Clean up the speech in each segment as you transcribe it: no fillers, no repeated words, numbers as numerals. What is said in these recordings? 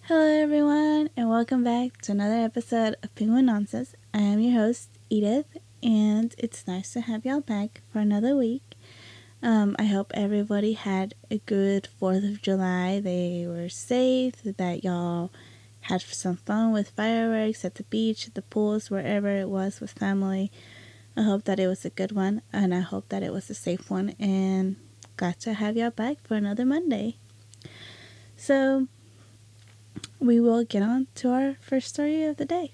Hello, everyone, and welcome back to another episode of Penguin Nonsense. I am your host, Edith, and it's nice to have y'all back for another week. I hope everybody had a good 4th of July. They were safe, that y'all had some fun with fireworks at the beach, at the pools, wherever it was with family. I hope that it was a good one, and I hope that it was a safe one, and glad to have y'all back for another Monday. So, we will get on to our first story of the day.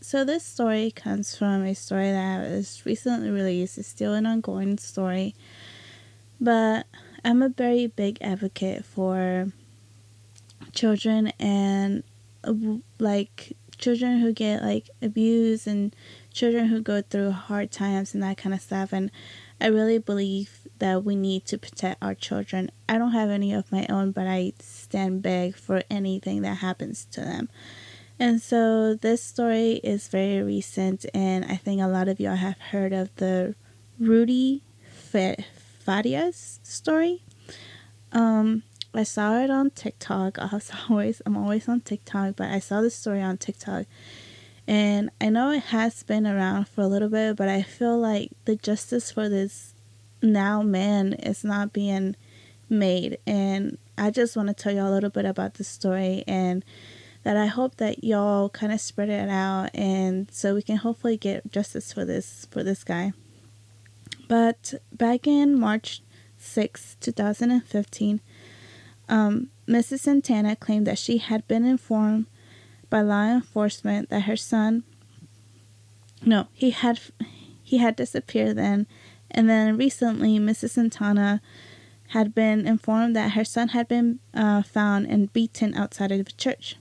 So this story comes from a story that was recently released. It's still an ongoing story, but I'm a very big advocate for children and children who get abused and children who go through hard times and that kind of stuff. And I really believe that we need to protect our children. I don't have any of my own, but I stand big for anything that happens to them. And so this story is very recent, and I think a lot of y'all have heard of the Rudy Farias story. I saw it on TikTok. I'm always on TikTok, but I saw this story on TikTok, and I know it has been around for a little bit, but I feel like the justice for this now man is not being made. And I just want to tell y'all a little bit about the story, and that I hope that y'all kind of spread it out, and so we can hopefully get justice for this guy. But back in March 6, 2015, Mrs. Santana claimed that she had been informed by law enforcement that her son, no, he had disappeared then, and then recently Mrs. Santana had been informed that her son had been found and beaten outside of the church.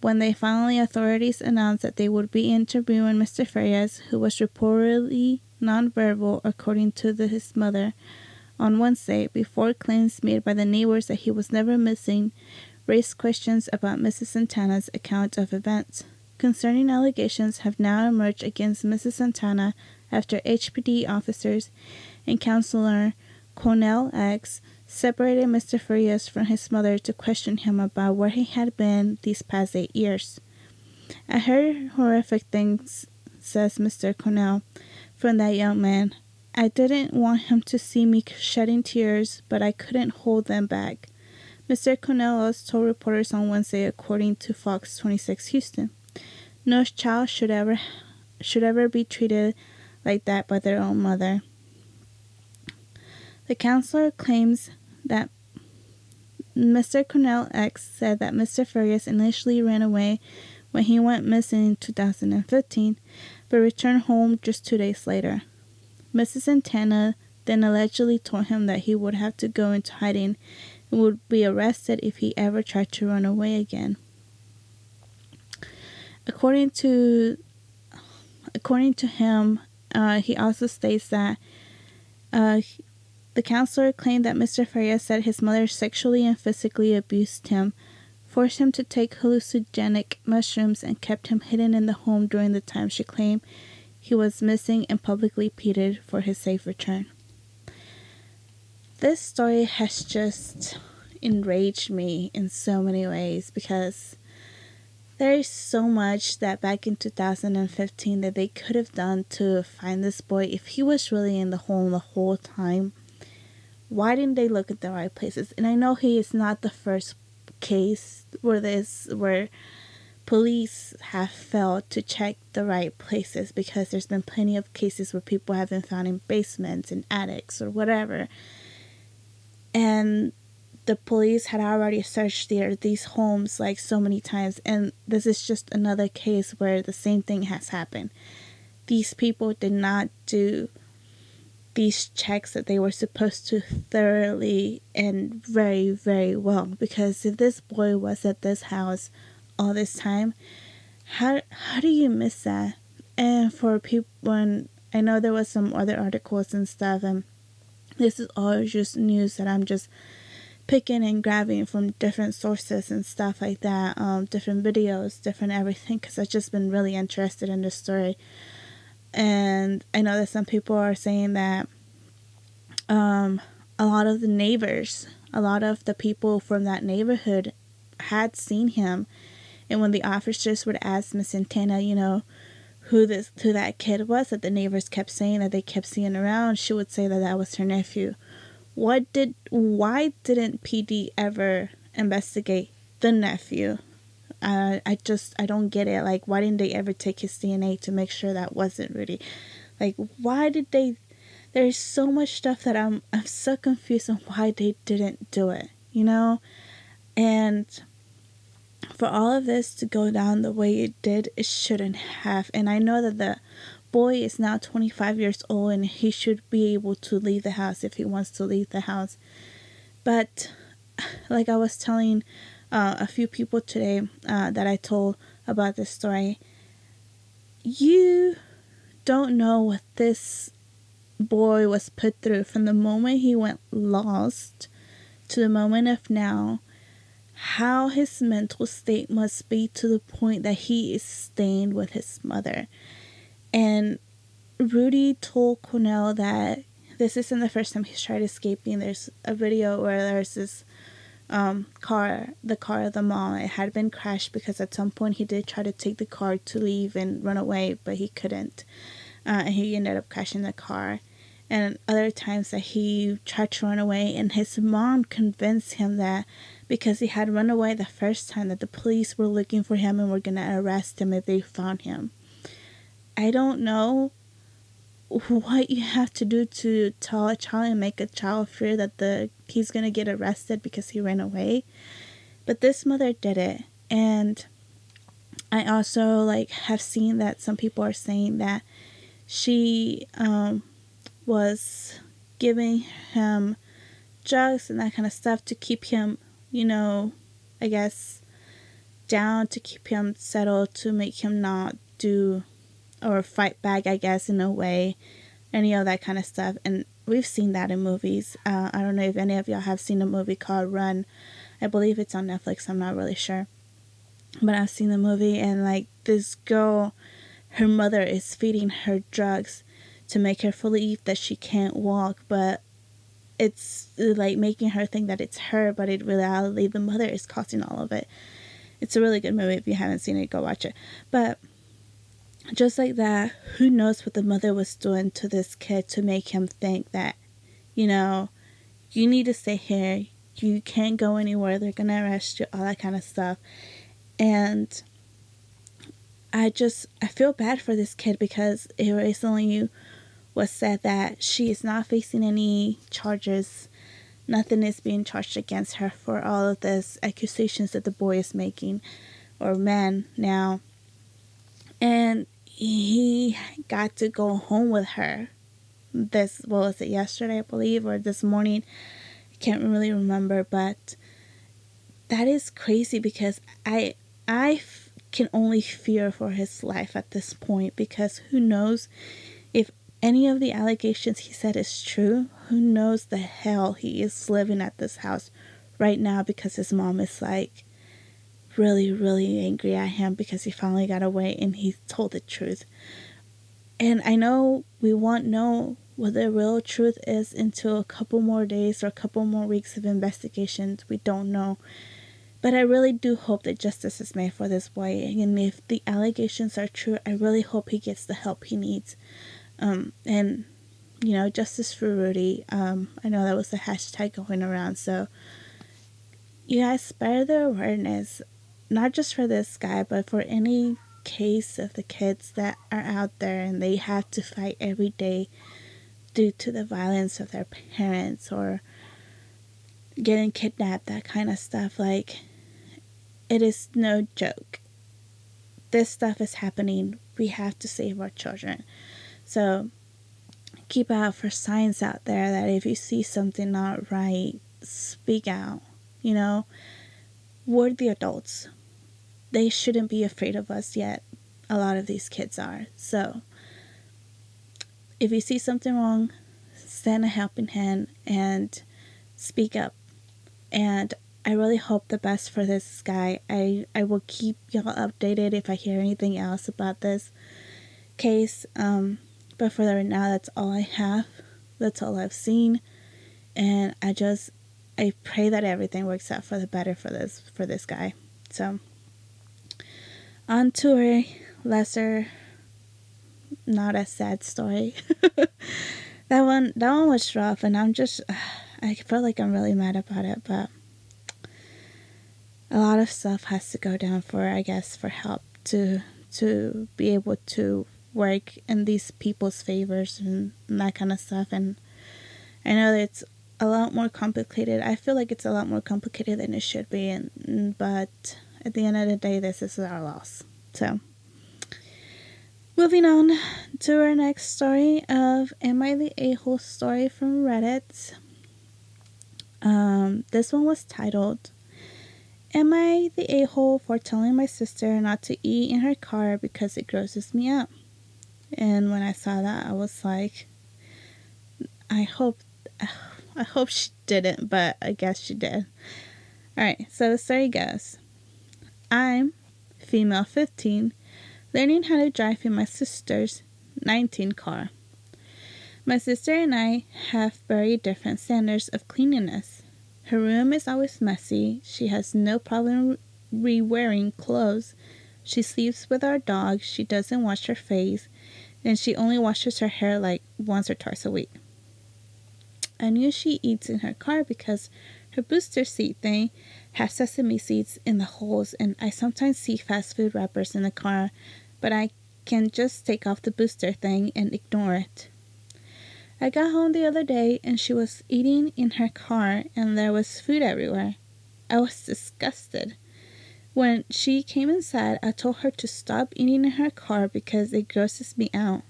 When authorities announced that they would be interviewing Mr. Farias, who was reportedly nonverbal according to his mother, on Wednesday, before claims made by the neighbors that he was never missing raised questions about Mrs. Santana's account of events. Concerning allegations have now emerged against Mrs. Santana after HPD officers and Counselor Cornell X separated Mr. Farias from his mother to question him about where he had been these past 8 years. I heard horrific things, says Mr. Cornell, from that young man. I didn't want him to see me shedding tears, but I couldn't hold them back. Mr. Cornell also told reporters on Wednesday, according to Fox 26 Houston. No child should ever be treated like that by their own mother. The counselor claims that Mr. Cornell X said that Mr. Farias initially ran away when he went missing in 2015, but returned home just 2 days later. Mrs. Santana then allegedly told him that he would have to go into hiding and would be arrested if he ever tried to run away again. According to him, he also states that the counselor claimed that Mr. Farias said his mother sexually and physically abused him, forced him to take hallucinogenic mushrooms, and kept him hidden in the home during the time she claimed he was missing, and publicly pleaded for his safe return. This story has just enraged me in so many ways, because there is so much that back in 2015 that they could have done to find this boy if he was really in the home the whole time. Why didn't they look at the right places? And I know he is not the first case where police have failed to check the right places, because there's been plenty of cases where people have been found in basements and attics or whatever, and the police had already searched these homes like so many times, and this is just another case where the same thing has happened. These people did not do these checks that they were supposed to thoroughly and very, very well, because if this boy was at this house all this time, how do you miss that? And for people, when I know there was some other articles and stuff, and this is all just news that I'm just picking and grabbing from different sources and stuff like that, different videos, different everything, because I've just been really interested in this story. And I know that some people are saying that a lot of the neighbors, a lot of the people from that neighborhood had seen him. And when the officers would ask Miss Santana, who that kid was that the neighbors kept saying that they kept seeing around, she would say that that was her nephew. Why didn't PD ever investigate the nephew? I don't get it. Like, why didn't they ever take his DNA to make sure that wasn't Rudy? Like, why did they? There's so much stuff that I'm so confused on why they didn't do it, And for all of this to go down the way it did, it shouldn't have. And I know that the boy is now 25 years old and he should be able to leave the house if he wants to leave the house. But like I was telling a few people today that I told about this story, you don't know what this boy was put through from the moment he went lost to the moment of now, how his mental state must be to the point that he is staying with his mother. And Rudy told Cornell that this isn't the first time he's tried escaping. There's a video where there's this car of the mom. It had been crashed because at some point he did try to take the car to leave and run away, but he couldn't. And he ended up crashing the car. And other times that he tried to run away, and his mom convinced him that because he had run away the first time that the police were looking for him and were going to arrest him if they found him. I don't know what you have to do to tell a child and make a child fear that he's going to get arrested because he ran away. But this mother did it. And I also have seen that some people are saying that she was giving him drugs and that kind of stuff to keep him, I guess, down, to keep him settled, to make him not do or fight back, I guess, in a way, any of that kind of stuff. And we've seen that in movies. I don't know if any of y'all have seen a movie called Run. I believe it's on Netflix. I'm not really sure. But I've seen the movie, and this girl, her mother is feeding her drugs to make her believe that she can't walk, but it's making her think that it's her, but in reality the mother is causing all of it. It's a really good movie. If you haven't seen it, go watch it. But just like that, who knows what the mother was doing to this kid to make him think that, you need to stay here, you can't go anywhere, they're gonna arrest you, all that kind of stuff. And I feel bad for this kid because it recently was said that she is not facing any charges. Nothing is being charged against her for all of this accusations that the boy is making, or man now. And he got to go home with her. What was it, yesterday, I believe, or this morning? I can't really remember, but that is crazy because I can only fear for his life at this point, because who knows if any of the allegations he said is true. Who knows the hell he is living at this house right now, because his mom is really, really angry at him because he finally got away and he told the truth. And I know we won't know what the real truth is until a couple more days or a couple more weeks of investigations. We don't know. But I really do hope that justice is made for this boy. And if the allegations are true, I really hope he gets the help he needs. And, justice for Rudy. I know that was the hashtag going around. So, you guys, spread the awareness, not just for this guy, but for any case of the kids that are out there and they have to fight every day due to the violence of their parents or getting kidnapped, that kind of stuff. It is no joke. This stuff is happening. We have to save our children. So keep out for signs out there that if you see something not right, speak out. We're the adults. They shouldn't be afraid of us yet. A lot of these kids are. So if you see something wrong, send a helping hand and speak up. And I really hope the best for this guy. I will keep y'all updated if I hear anything else about this case. But for right now, that's all I have. That's all I've seen. And I pray that everything works out for the better for this guy. So on to a lesser, not as sad story. That one was rough, and I feel like I'm really mad about it, but a lot of stuff has to go down for help to be able to work in these people's favors and that kind of stuff. And I know that it's a lot more complicated. I feel like it's a lot more complicated than it should be, but at the end of the day, this is our loss. So, moving on to our next story of Am I the A-hole story from Reddit. This one was titled, Am I the a-hole for telling my sister not to eat in her car because it grosses me out? And when I saw that, I was like, I hope she didn't, but I guess she did. Alright, so the story goes. I'm female 15, learning how to drive in my sister's 19 car. My sister and I have very different standards of cleanliness. Her room is always messy. She has no problem re-wearing clothes. She sleeps with our dog. She doesn't wash her face. And she only washes her hair like once or twice a week. I knew she eats in her car because her booster seat thing has sesame seeds in the holes, and I sometimes see fast food wrappers in the car, but I can just take off the booster thing and ignore it. I got home the other day and she was eating in her car and there was food everywhere. I was disgusted. When she came inside, I told her to stop eating in her car because it grosses me out.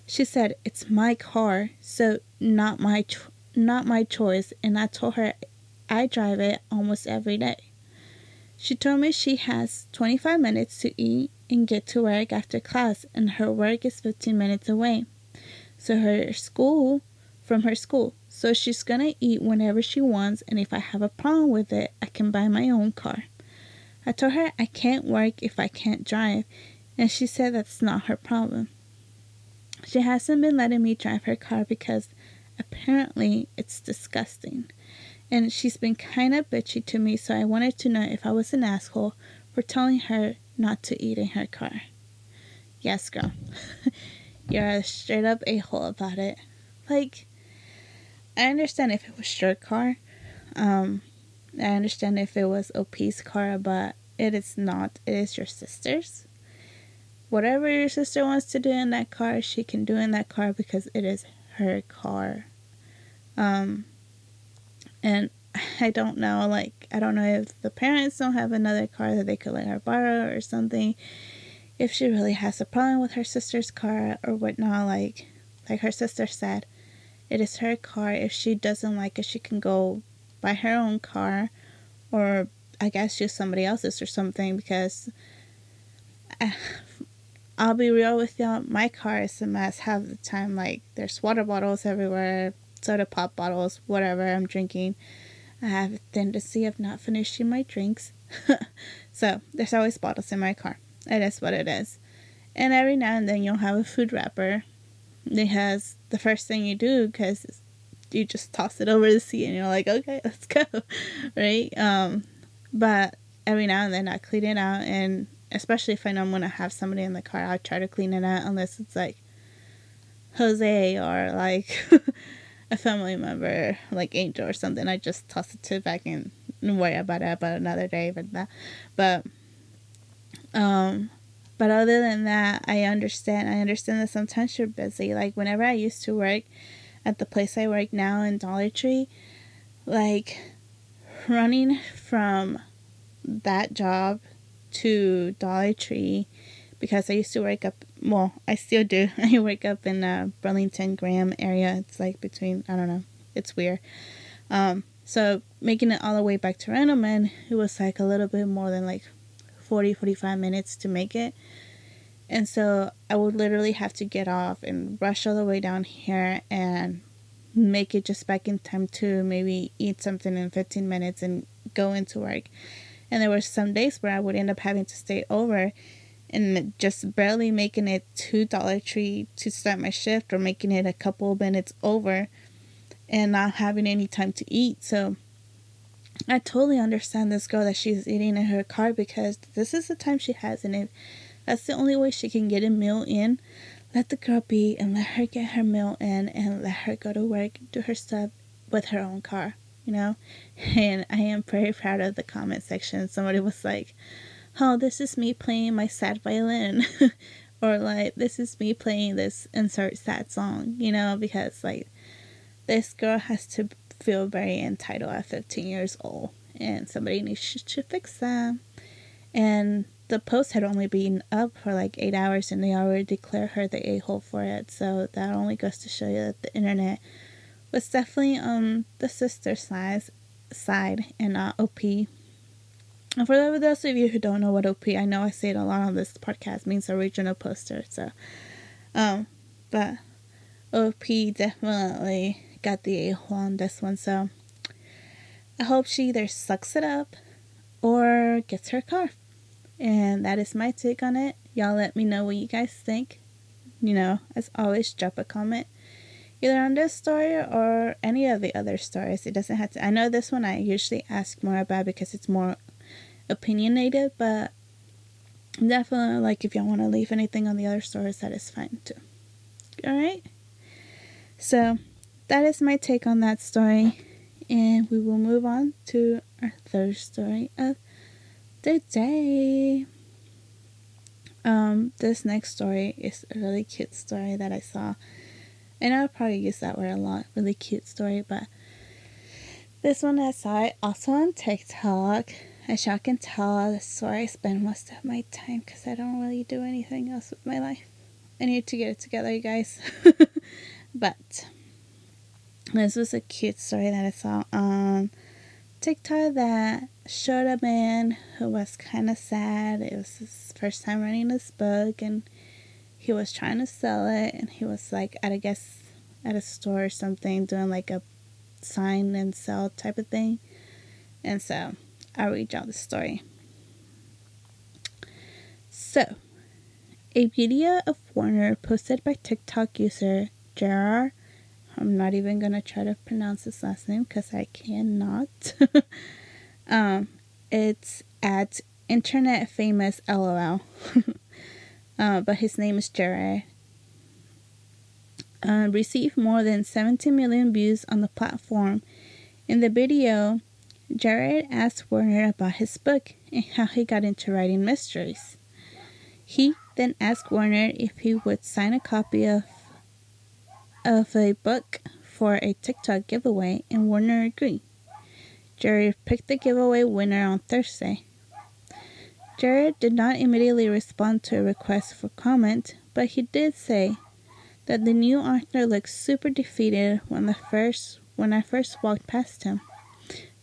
She said, "It's my car, so not my choice," and I told her I drive it almost every day. She told me she has 25 minutes to eat and get to work after class, and her work is 15 minutes away. So from her school. So she's gonna eat whenever she wants, and if I have a problem with it, I can buy my own car. I told her I can't work if I can't drive, and she said that's not her problem. She hasn't been letting me drive her car because apparently it's disgusting. And she's been kind of bitchy to me, so I wanted to know if I was an asshole for telling her not to eat in her car. Yes, girl. You're a straight up a-hole about it. Like, I understand if it was your car. I understand if it was OP's car, but it is not. It is your sister's. Whatever your sister wants to do in that car, she can do in that car because it is her car. And I don't know, I don't know if the parents don't have another car that they could let her borrow or something. If she really has a problem with her sister's car or whatnot, like her sister said, it is her car. If she doesn't like it, she can go buy her own car or I guess use somebody else's or something, because I'll be real with y'all, my car is a mess half the time. Like, there's water bottles everywhere, soda pop bottles, whatever I'm drinking. I have a tendency of not finishing my drinks. So, there's always bottles in my car. It is what it is. And every now and then you'll have a food wrapper. It has the first thing you do, because you just toss it over the seat and you're like, okay, let's go. Right? But every now and then I clean it out, and especially if I know I'm going to have somebody in the car, I'll try to clean it out, unless it's like Jose or like a family member like Angel or something. I just toss it to the back and worry about it about another day. But other than that, I understand that sometimes you're busy. Like, whenever I used to work at the place I work now in Dollar Tree, like, running from that job to Dollar Tree, because I used to work up, well, I still do. I work up in Burlington Graham area. It's like between, I don't know, it's weird. So making it all the way back to Randleman, it was like a little bit more than like 45 minutes to make it. And so I would literally have to get off and rush all the way down here and make it just back in time to maybe eat something in 15 minutes and go into work. And there were some days where I would end up having to stay over and just barely making it to Dollar Tree to start my shift, or making it a couple of minutes over and not having any time to eat. So I totally understand this girl that she's eating in her car, because this is the time she has, and if that's the only way she can get a meal in, let the girl be and let her get her meal in and let her go to work, do her stuff with her own car, you know? And I am very proud of the comment section. Somebody was like, oh, this is me playing my sad violin. Or like, this is me playing this insert sad song, you know? Because like, this girl has to feel very entitled at 15 years old. And somebody needs to fix that. And the post had only been up for like 8 hours, and they already declared her the a-hole for it. So that only goes to show you that the internet was definitely on the sister side and not OP. And for those of you who don't know what OP, I know I say it a lot on this podcast, means original poster. So, but OP definitely got the a-hole on this one. So I hope she either sucks it up or gets her car. And that is my take on it. Y'all let me know what you guys think. You know, as always, drop a comment either on this story or any of the other stories. It doesn't have to. I know this one I usually ask more about because it's more opinionated, but definitely, like, if y'all want to leave anything on the other stories, that is fine too. Alright? So, that is my take on that story. And we will move on to our third story of the day. This next story is a really cute story that I saw, and I'll probably use that word a lot, really cute story, but this one I saw it also on TikTok. As y'all can tell, this is where I spend most of my time, because I don't really do anything else with my life. I need to get it together, you guys. But this was a cute story that I saw on TikTok that showed a man who was kind of sad. It was his first time writing this book, and he was trying to sell it, and he was like at a store or something, doing like a sign and sell type of thing. And so I'll read y'all the story. So, a video of Warner posted by TikTok user Gerard. I'm not even gonna try to pronounce his last name because I cannot. It's at Internet Famous LOL. But his name is Jared. Received more than 17 million views on the platform. In the video, Jared asked Warner about his book and how he got into writing mysteries. He then asked Warner if he would sign a copy of a book for a TikTok giveaway, and Warner agreed. Jared picked the giveaway winner on Thursday. Jared did not immediately respond to a request for comment, but he did say that the new author looked super defeated when I first walked past him.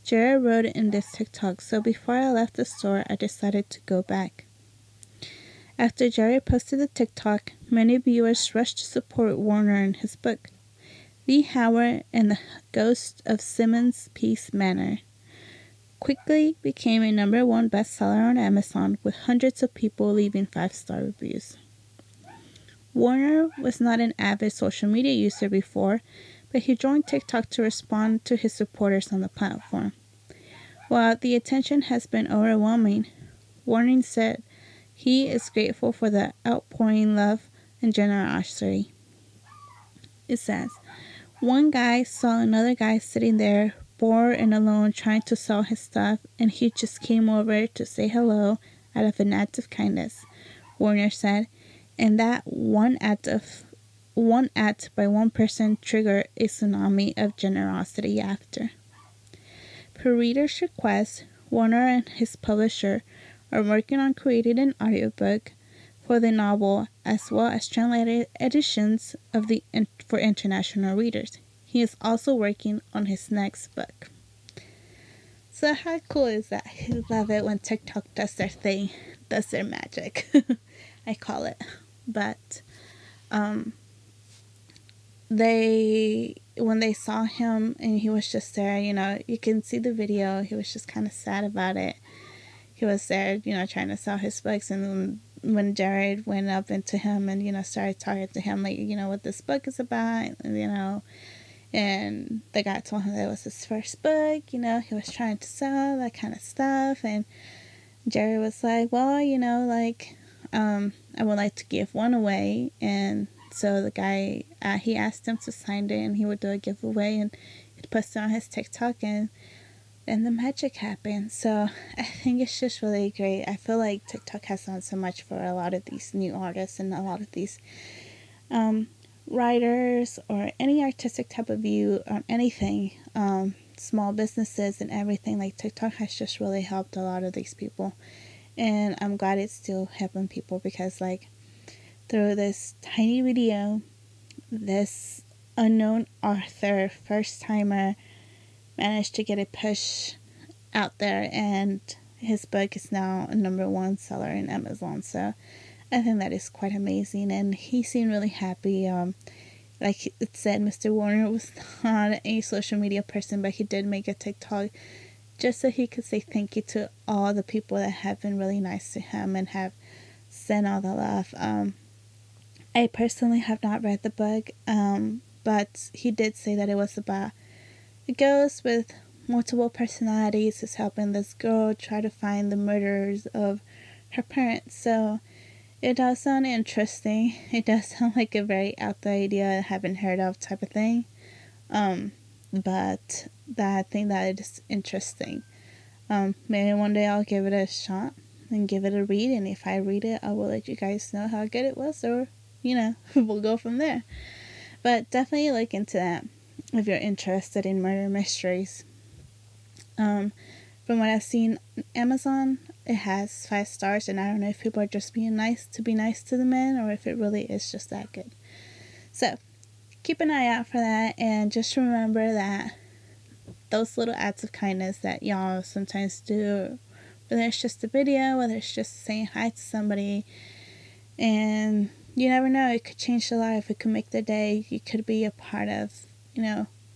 Jared wrote in this TikTok, so before I left the store, I decided to go back. After Jared posted the TikTok, many viewers rushed to support Warner in his book, Lee Howard and the Ghost of Simmons Peace Manor quickly became a #1 bestseller on Amazon, with hundreds of people leaving 5-star reviews. Warner was not an avid social media user before, but he joined TikTok to respond to his supporters on the platform. While the attention has been overwhelming, Warner said he is grateful for the outpouring love and generosity. It says, one guy saw another guy sitting there, bored and alone, trying to sell his stuff, and he just came over to say hello out of an act of kindness, Warner said, and that one act by one person triggered a tsunami of generosity after. Per reader's request, Warner and his publisher are working on creating an audiobook for the novel, as well as translated editions for international readers. He is also working on his next book. So how cool is that? I love it when TikTok does their thing, does their magic. I call it. But they, when they saw him and he was just there, you can see the video, he was just kind of sad about it. He was there, trying to sell his books, and when Jared went up into him and, started talking to him, like, what this book is about, and the guy told him that it was his first book, he was trying to sell, that kind of stuff, and Jared was like, well, I would like to give one away, and so the guy, he asked him to sign it, and he would do a giveaway, and he posted on his TikTok, and the magic happened. So I think it's just really great. I feel like TikTok has done so much for a lot of these new artists and a lot of these writers or any artistic type of view on anything, small businesses and everything. Like, TikTok has just really helped a lot of these people, and I'm glad it's still helping people, because like through this tiny video, this unknown author, first timer, managed to get a push out there, and his book is now a #1 seller in Amazon. So I think that is quite amazing, and he seemed really happy. Like it said, Mr. Warner was not a social media person, but he did make a TikTok just so he could say thank you to all the people that have been really nice to him and have sent all the love. I personally have not read the book, but he did say that it was about a ghost with multiple personalities who's helping this girl try to find the murderers of her parents. So it does sound interesting. It does sound like a very out there idea I haven't heard of type of thing. But I think that it is interesting. Maybe one day I'll give it a shot and give it a read, and if I read it, I will let you guys know how good it was, or we'll go from there. But definitely look into that if you're interested in murder mysteries. From what I've seen on Amazon, it has 5 stars, and I don't know if people are just being nice to be nice to the man, or if it really is just that good. So keep an eye out for that, and just remember that those little acts of kindness that y'all sometimes do, whether it's just a video, whether it's just saying hi to somebody, and you never know, it could change their life, it could make their day, you could be a part of,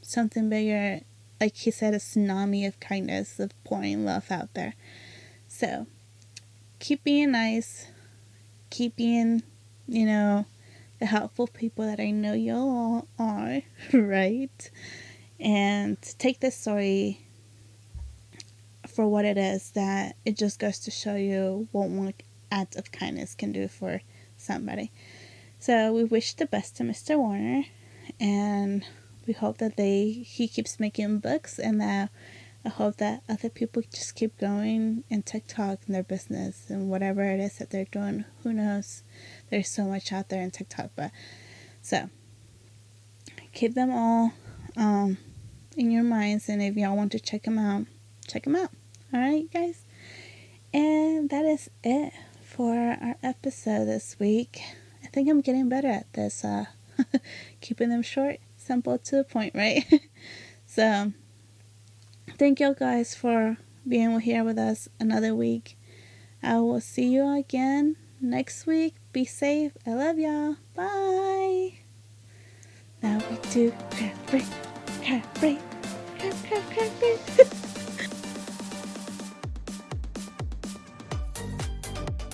something bigger, like he said, a tsunami of kindness, of pouring love out there. So keep being nice, keep being, the helpful people that I know you all are, right? And take this story for what it is, that it just goes to show you what one act of kindness can do for somebody. So we wish the best to Mr. Warner, and we hope that he keeps making books, and that I hope that other people just keep going in TikTok and their business and whatever it is that they're doing. Who knows? There's so much out there in TikTok, but so keep them all in your minds, and if y'all want to check them out, check them out. All right, guys, and that is it for our episode this week. I think I'm getting better at this, keeping them short, simple, to the point, right? So thank you guys for being here with us another week. I will see you again next week. Be safe. I love y'all. Bye. Now we do crap break, crap break, crap, crap, crap break.